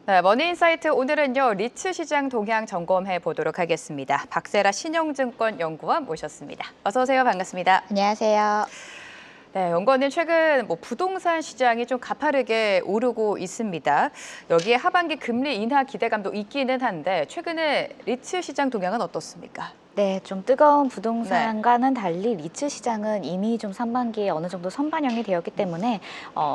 네, 머니인사이트 오늘은요, 리츠 시장 동향 점검해 보도록 하겠습니다. 박세라 신영증권 연구원 모셨습니다. 어서 오세요. 반갑습니다. 안녕하세요. 네, 연구원님 최근 부동산 시장이 좀 가파르게 오르고 있습니다. 여기에 하반기 금리 인하 기대감도 있기는 한데 최근에 리츠 시장 동향은 어떻습니까? 네, 좀 뜨거운 부동산과는 달리 리츠 시장은 이미 좀 상반기에 어느 정도 선반영이 되었기 때문에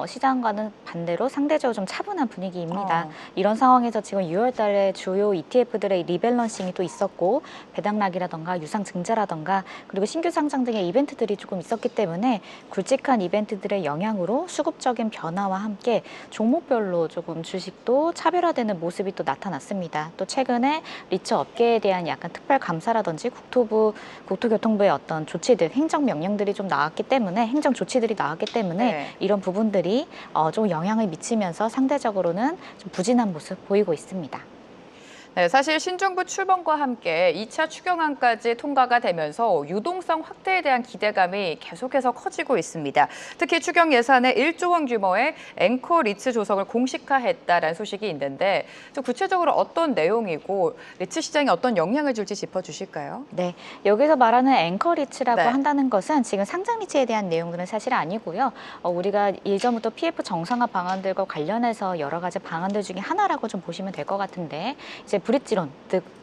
시장과는 반대로 상대적으로 좀 차분한 분위기입니다. 이런 상황에서 지금 6월 달에 주요 ETF들의 리밸런싱이 또 있었고 배당락이라던가 유상증자라던가 그리고 신규 상장 등의 이벤트들이 조금 있었기 때문에 굵직한 이벤트들의 영향으로 수급적인 변화와 함께 종목별로 조금 주식도 차별화되는 모습이 또 나타났습니다. 또 최근에 리츠 업계에 대한 약간 특별 감사라든지 국토교통부의 어떤 조치들, 행정 명령들이 좀 나왔기 때문에 행정 조치들이 나왔기 때문에 네. 이런 부분들이 좀 영향을 미치면서 상대적으로는 좀 부진한 모습 보이고 있습니다. 네, 사실 신정부 출범과 함께 2차 추경안까지 통과가 되면서 유동성 확대에 대한 기대감이 계속해서 커지고 있습니다. 특히 추경 예산에 1조 원 규모의 앵커 리츠 조성을 공식화했다라는 소식이 있는데 좀 구체적으로 어떤 내용이고 리츠 시장에 어떤 영향을 줄지 짚어주실까요? 네, 여기서 말하는 앵커 리츠라고 네. 한다는 것은 지금 상장 리츠에 대한 내용들은 사실 아니고요. 우리가 예전부터 PF 정상화 방안들과 관련해서 여러 가지 방안들 중에 하나라고 좀 보시면 될 것 같은데 이제 브릿지론,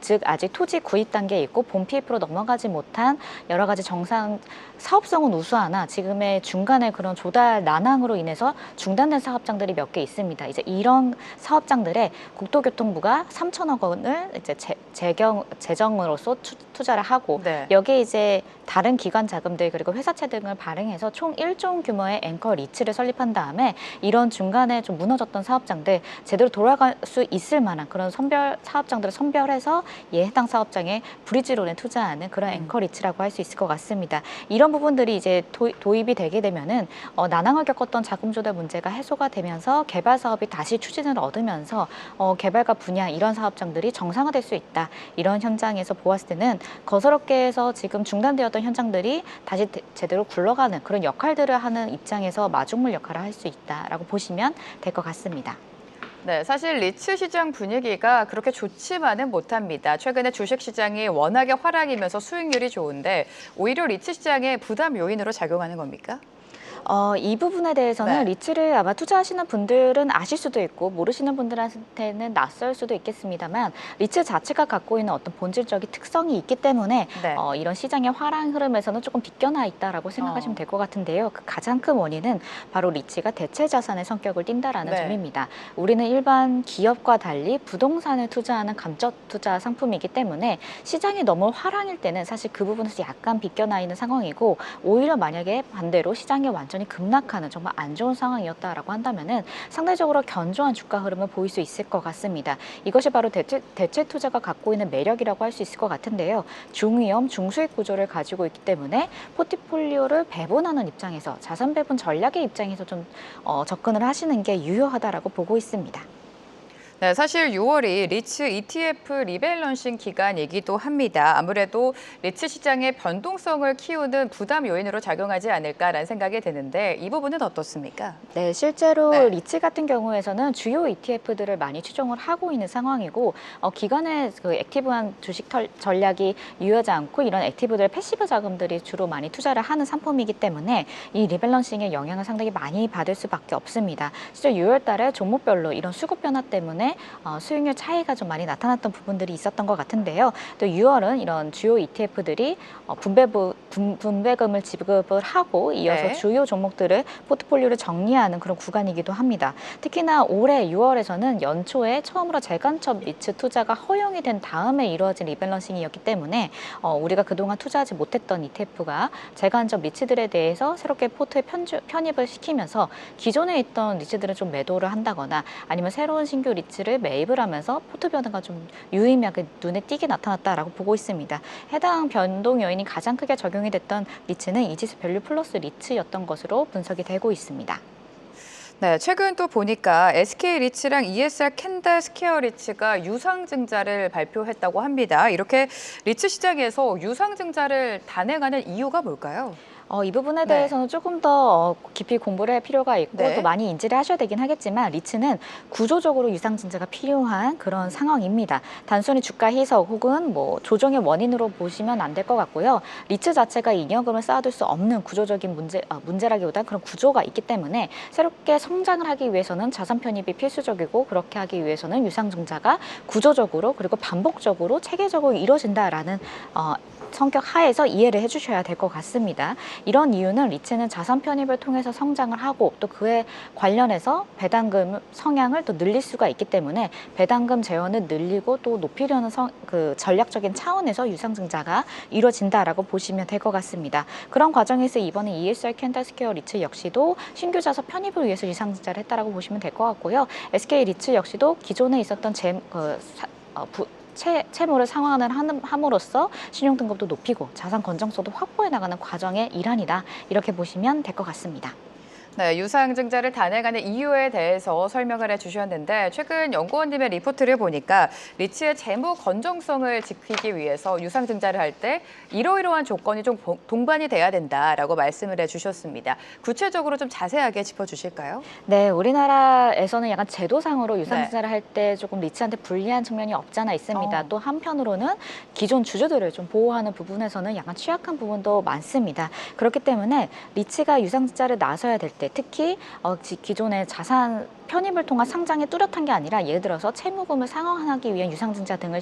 즉 아직 토지 구입 단계에 있고 본 PF로 넘어가지 못한 여러 가지 정상 사업성은 우수하나 지금의 중간에 그런 조달 난항으로 인해서 중단된 사업장들이 몇 개 있습니다. 이제 이런 사업장들에 국토교통부가 3천억 원을 이제 재정으로서 투자를 하고 네. 여기에 이제 다른 기관 자금들 그리고 회사채 등을 발행해서 총 1조 원 규모의 앵커 리츠를 설립한 다음에 이런 중간에 좀 무너졌던 사업장들 제대로 돌아갈 수 있을 만한 그런 사업장들을 선별해서 해당 사업장에 브리지론에 투자하는 그런 앵커 리츠라고 할 수 있을 것 같습니다. 이런 부분들이 이제 도입이 되게 되면은 난항을 겪었던 자금 조달 문제가 해소가 되면서 개발 사업이 다시 추진을 얻으면서 개발과 분야 이런 사업장들이 정상화될 수 있다. 이런 현장에서 보았을 때는 건설업계에서 지금 중단되었던 현장들이 다시 제대로 굴러가는 그런 역할들을 하는 입장에서 마중물 역할을 할 수 있다라고 보시면 될 것 같습니다. 네, 사실 리츠 시장 분위기가 그렇게 좋지만은 못합니다. 최근에 주식 시장이 워낙에 하락이면서 수익률이 좋은데 오히려 리츠 시장의 부담 요인으로 작용하는 겁니까? 이 부분에 대해서는 네. 리츠를 아마 투자하시는 분들은 아실 수도 있고 모르시는 분들한테는 낯설 수도 있겠습니다만 리츠 자체가 갖고 있는 어떤 본질적인 특성이 있기 때문에 네. 이런 시장의 화랑 흐름에서는 조금 비껴나 있다라고 생각하시면 될 것 같은데요. 그 가장 큰 원인은 바로 리츠가 대체 자산의 성격을 띈다라는 네. 점입니다. 우리는 일반 기업과 달리 부동산을 투자하는 감적 투자 상품이기 때문에 시장이 너무 화랑일 때는 사실 그 부분에서 약간 비껴나 있는 상황이고 오히려 만약에 반대로 시장이 완전히 급락하는 정말 안 좋은 상황이었다라고 한다면은 상대적으로 견조한 주가 흐름을 보일 수 있을 것 같습니다. 이것이 바로 대체 투자가 갖고 있는 매력이라고 할 수 있을 것 같은데요. 중위험, 중수익 구조를 가지고 있기 때문에 포트폴리오를 배분하는 입장에서 자산 배분 전략의 입장에서 좀 접근을 하시는 게 유효하다라고 보고 있습니다. 네, 사실 6월이 리츠 ETF 리밸런싱 기간이기도 합니다. 아무래도 리츠 시장의 변동성을 키우는 부담 요인으로 작용하지 않을까라는 생각이 드는데 이 부분은 어떻습니까? 네, 실제로 네. 리츠 같은 경우에서는 주요 ETF들을 많이 추종을 하고 있는 상황이고 기관의 그 액티브한 주식 전략이 유효하지 않고 이런 액티브들 패시브 자금들이 주로 많이 투자를 하는 상품이기 때문에 이 리밸런싱의 영향을 상당히 많이 받을 수밖에 없습니다. 실제 6월 달에 종목별로 이런 수급 변화 때문에 수익률 차이가 좀 많이 나타났던 부분들이 있었던 것 같은데요. 또 6월은 이런 주요 ETF들이 분배금을 지급을 하고 이어서 네. 주요 종목들을 포트폴리오를 정리하는 그런 구간이기도 합니다. 특히나 올해 6월에서는 연초에 처음으로 재간첩 리츠 투자가 허용이 된 다음에 이루어진 리밸런싱이었기 때문에 우리가 그동안 투자하지 못했던 ETF가 재간첩 리츠들에 대해서 새롭게 포트에 편입을 시키면서 기존에 있던 리츠들은 좀 매도를 한다거나 아니면 새로운 신규 리츠를 매입을 하면서 포트 변화가 좀 유의미하게 눈에 띄게 나타났다라고 보고 있습니다. 해당 변동 요인이 가장 크게 적용이 됐던 리츠는 이지스 밸류 플러스 리츠였던 것으로 분석이 되고 있습니다. 네, 최근 또 보니까 SK 리츠랑 ESR 캔달 스퀘어 리츠가 유상증자를 발표했다고 합니다. 이렇게 리츠 시장에서 유상증자를 단행하는 이유가 뭘까요? 이 부분에 네. 대해서는 조금 더 깊이 공부를 할 필요가 있고 네. 또 많이 인지를 하셔야 되긴 하겠지만 리츠는 구조적으로 유상증자가 필요한 그런 상황입니다. 단순히 주가 희석 혹은 뭐 조정의 원인으로 보시면 안 될 것 같고요. 리츠 자체가 잉여금을 쌓아둘 수 없는 구조적인 문제라기보다 그런 구조가 있기 때문에 새롭게 성장을 하기 위해서는 자산 편입이 필수적이고 그렇게 하기 위해서는 유상증자가 구조적으로 그리고 반복적으로 체계적으로 이루어진다라는 성격 하에서 이해를 해주셔야 될 것 같습니다. 이런 이유는 리츠는 자산 편입을 통해서 성장을 하고 또 그에 관련해서 배당금 성향을 또 늘릴 수가 있기 때문에 배당금 재원을 늘리고 또 높이려는 그 전략적인 차원에서 유상증자가 이루어진다라고 보시면 될 것 같습니다. 그런 과정에서 이번에 ESR 캔달스퀘어 리츠 역시도 신규 자산 편입을 위해서 유상증자를 했다라고 보시면 될 것 같고요. SK 리츠 역시도 기존에 있었던 채무를 상환을 함으로써 신용등급도 높이고 자산 건전성도 확보해 나가는 과정의 일환이다. 이렇게 보시면 될 것 같습니다. 네, 유상증자를 단행하는 이유에 대해서 설명을 해주셨는데 최근 연구원님의 리포트를 보니까 리츠의 재무 건전성을 지키기 위해서 유상증자를 할 때 이러이러한 조건이 좀 동반이 돼야 된다라고 말씀을 해주셨습니다. 구체적으로 좀 자세하게 짚어주실까요? 네, 우리나라에서는 약간 제도상으로 네. 유상증자를 할 때 조금 리츠한테 불리한 측면이 없잖아 있습니다. 어. 또 한편으로는 기존 주주들을 좀 보호하는 부분에서는 약간 취약한 부분도 많습니다. 그렇기 때문에 리츠가 유상증자를 나서야 될 때 특히 기존의 자산 편입을 통한 상장이 뚜렷한 게 아니라 예를 들어서 채무금을 상환하기 위한 유상증자 등을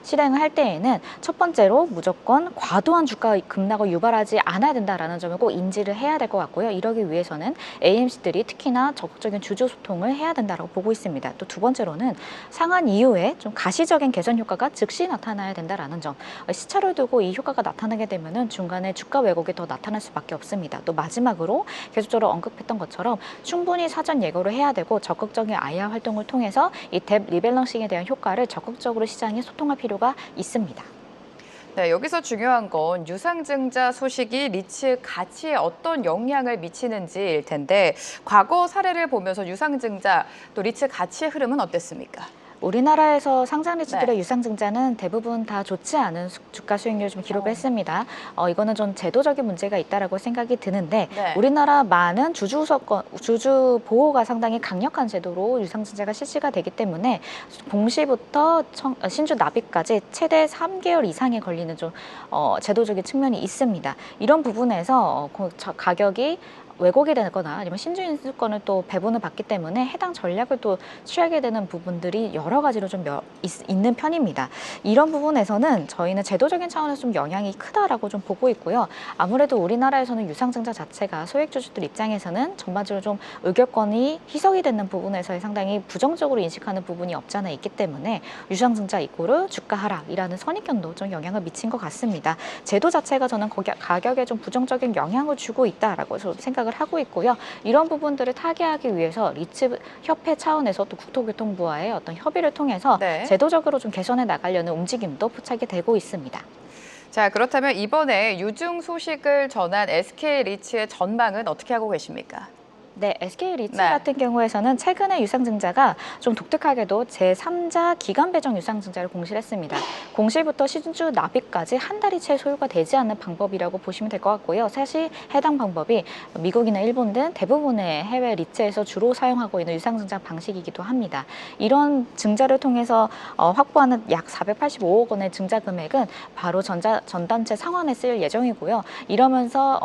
실행을 할 때에는 첫 번째로 무조건 과도한 주가 급락을 유발하지 않아야 된다라는 점을 꼭 인지를 해야 될 것 같고요. 이러기 위해서는 AMC들이 특히나 적극적인 주주 소통을 해야 된다고 보고 있습니다. 또 두 번째로는 상한 이후에 좀 가시적인 개선 효과가 즉시 나타나야 된다라는 점. 시차를 두고 이 효과가 나타나게 되면은 중간에 주가 왜곡이 더 나타날 수밖에 없습니다. 또 마지막으로 계속적으로 언급했던 것처럼 충분히 사전 예고를 해야 되고 적극적인 IR 활동을 통해서 이 뎁 리밸런싱에 대한 효과를 적극적으로 시장에 소통할 필요가 있습니다. 네, 여기서 중요한 건 유상증자 소식이 리츠 가치에 어떤 영향을 미치는지일 텐데 과거 사례를 보면서 유상증자 또 리츠 가치의 흐름은 어땠습니까? 우리나라에서 상장 리츠들의 네. 유상증자는 대부분 다 좋지 않은 주가 수익률을 좀 기록을 어. 했습니다. 이거는 좀 제도적인 문제가 있다라고 생각이 드는데 네. 우리나라 많은 주주 보호가 상당히 강력한 제도로 유상증자가 실시가 되기 때문에 공시부터 신주 납입까지 최대 3개월 이상이 걸리는 좀 제도적인 측면이 있습니다. 이런 부분에서 가격이 왜곡이 되거나 아니면 신주 인수권을 또 배분을 받기 때문에 해당 전략을 또 취하게 되는 부분들이 여러 가지로 좀 있는 편입니다. 이런 부분에서는 저희는 제도적인 차원에서 좀 영향이 크다라고 좀 보고 있고요. 아무래도 우리나라에서는 유상증자 자체가 소액주주들 입장에서는 전반적으로 좀 의결권이 희석이 되는 부분에서 상당히 부정적으로 인식하는 부분이 없잖아 있기 때문에 유상증자 이꼬르 주가 하락이라는 선입견도 좀 영향을 미친 것 같습니다. 제도 자체가 저는 가격에 좀 부정적인 영향을 주고 있다라고 생각을 하고 있고요. 이런 부분들을 타개하기 위해서 리츠 협회 차원에서 또 국토교통부와의 어떤 협의를 통해서 네. 제도적으로 좀 개선해 나가려는 움직임도 포착이 되고 있습니다. 자, 그렇다면 이번에 유증 소식을 전한 SK 리츠의 전망은 어떻게 하고 계십니까? 네, SK 리츠 네. 같은 경우에서는 최근에 유상증자가 좀 독특하게도 제3자 기간 배정 유상증자를 공시를 했습니다. 공시부터 신주 납입까지 한 달이 채 소요가 되지 않는 방법이라고 보시면 될 것 같고요. 사실 해당 방법이 미국이나 일본 등 대부분의 해외 리츠에서 주로 사용하고 있는 유상증자 방식이기도 합니다. 이런 증자를 통해서 확보하는 약 485억 원의 증자 금액은 바로 전단체 상환에 쓰일 예정이고요. 이러면서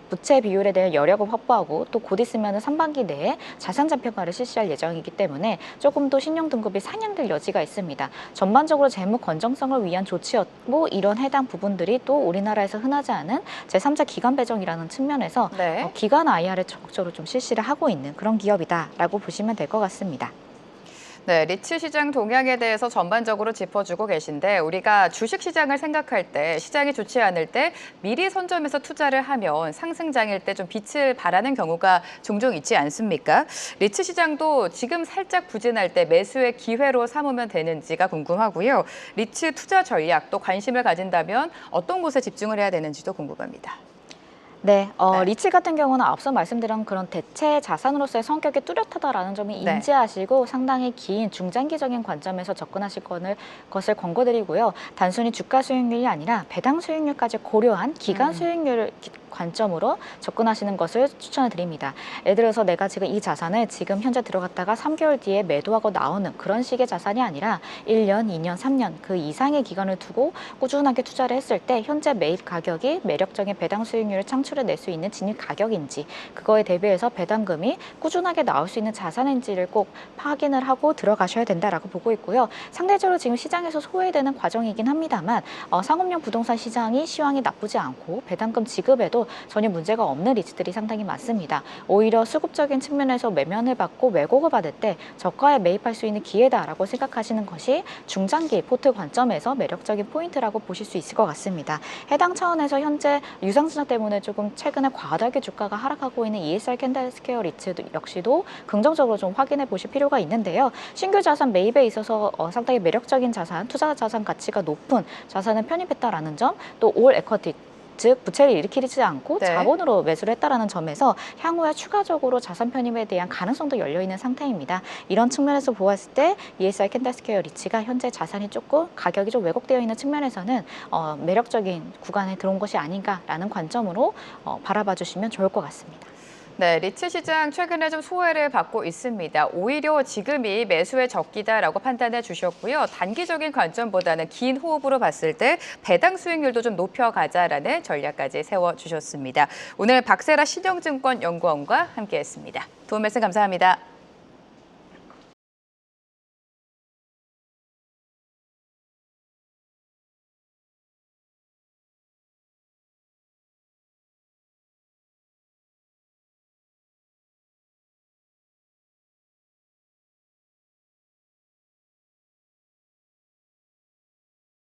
부채 비율에 대한 여력을 확보하고 또 곧 있으면 상반기 내에 자산 잔평가를 실시할 예정이기 때문에 조금 더 신용 등급이 상향될 여지가 있습니다. 전반적으로 재무 건전성을 위한 조치였고 이런 해당 부분들이 또 우리나라에서 흔하지 않은 제3자 기간 배정이라는 측면에서 네. 기간 IR을 적극적으로 좀 실시를 하고 있는 그런 기업이다라고 보시면 될 것 같습니다. 네, 리츠 시장 동향에 대해서 전반적으로 짚어주고 계신데 우리가 주식 시장을 생각할 때 시장이 좋지 않을 때 미리 선점해서 투자를 하면 상승장일 때 좀 빛을 발하는 경우가 종종 있지 않습니까? 리츠 시장도 지금 살짝 부진할 때 매수의 기회로 삼으면 되는지가 궁금하고요. 리츠 투자 전략 또 관심을 가진다면 어떤 곳에 집중을 해야 되는지도 궁금합니다. 네, 네. 리츠 같은 경우는 앞서 말씀드린 그런 대체 자산으로서의 성격이 뚜렷하다라는 점을 네. 인지하시고 상당히 긴 중장기적인 관점에서 접근하실 것을 권고드리고요. 단순히 주가 수익률이 아니라 배당 수익률까지 고려한 기간 수익률을 관점으로 접근하시는 것을 추천을 드립니다. 예를 들어서 내가 지금 이 자산을 지금 현재 들어갔다가 3개월 뒤에 매도하고 나오는 그런 식의 자산이 아니라 1년, 2년, 3년 그 이상의 기간을 두고 꾸준하게 투자를 했을 때 현재 매입 가격이 매력적인 배당 수익률을 창출해낼 수 있는 진입 가격인지 그거에 대비해서 배당금이 꾸준하게 나올 수 있는 자산인지를 꼭 확인을 하고 들어가셔야 된다라고 보고 있고요. 상대적으로 지금 시장에서 소외되는 과정이긴 합니다만 상업용 부동산 시장이 시황이 나쁘지 않고 배당금 지급에도 전혀 문제가 없는 리츠들이 상당히 많습니다. 오히려 수급적인 측면에서 매면을 받고 왜곡을 받을 때 저가에 매입할 수 있는 기회다라고 생각하시는 것이 중장기 포트 관점에서 매력적인 포인트라고 보실 수 있을 것 같습니다. 해당 차원에서 현재 유상증자 때문에 조금 최근에 과다하게 주가가 하락하고 있는 ESR 캔들스퀘어 리츠 역시도 긍정적으로 좀 확인해 보실 필요가 있는데요. 신규 자산 매입에 있어서 상당히 매력적인 자산, 투자 자산 가치가 높은 자산을 편입했다라는 점, 또 올 에쿼티 즉 부채를 일으키지 않고 네. 자본으로 매수를 했다라는 점에서 향후에 추가적으로 자산 편입에 대한 가능성도 열려 있는 상태입니다. 이런 측면에서 보았을 때 ESR 캔들스퀘어 리츠가 현재 자산이 조금 가격이 좀 왜곡되어 있는 측면에서는 매력적인 구간에 들어온 것이 아닌가라는 관점으로 바라봐 주시면 좋을 것 같습니다. 네, 리츠 시장 최근에 좀 소외를 받고 있습니다. 오히려 지금이 매수의 적기다라고 판단해 주셨고요. 단기적인 관점보다는 긴 호흡으로 봤을 때 배당 수익률도 좀 높여가자라는 전략까지 세워주셨습니다. 오늘 박세라 신영증권 연구원과 함께했습니다. 도움 말씀 감사합니다.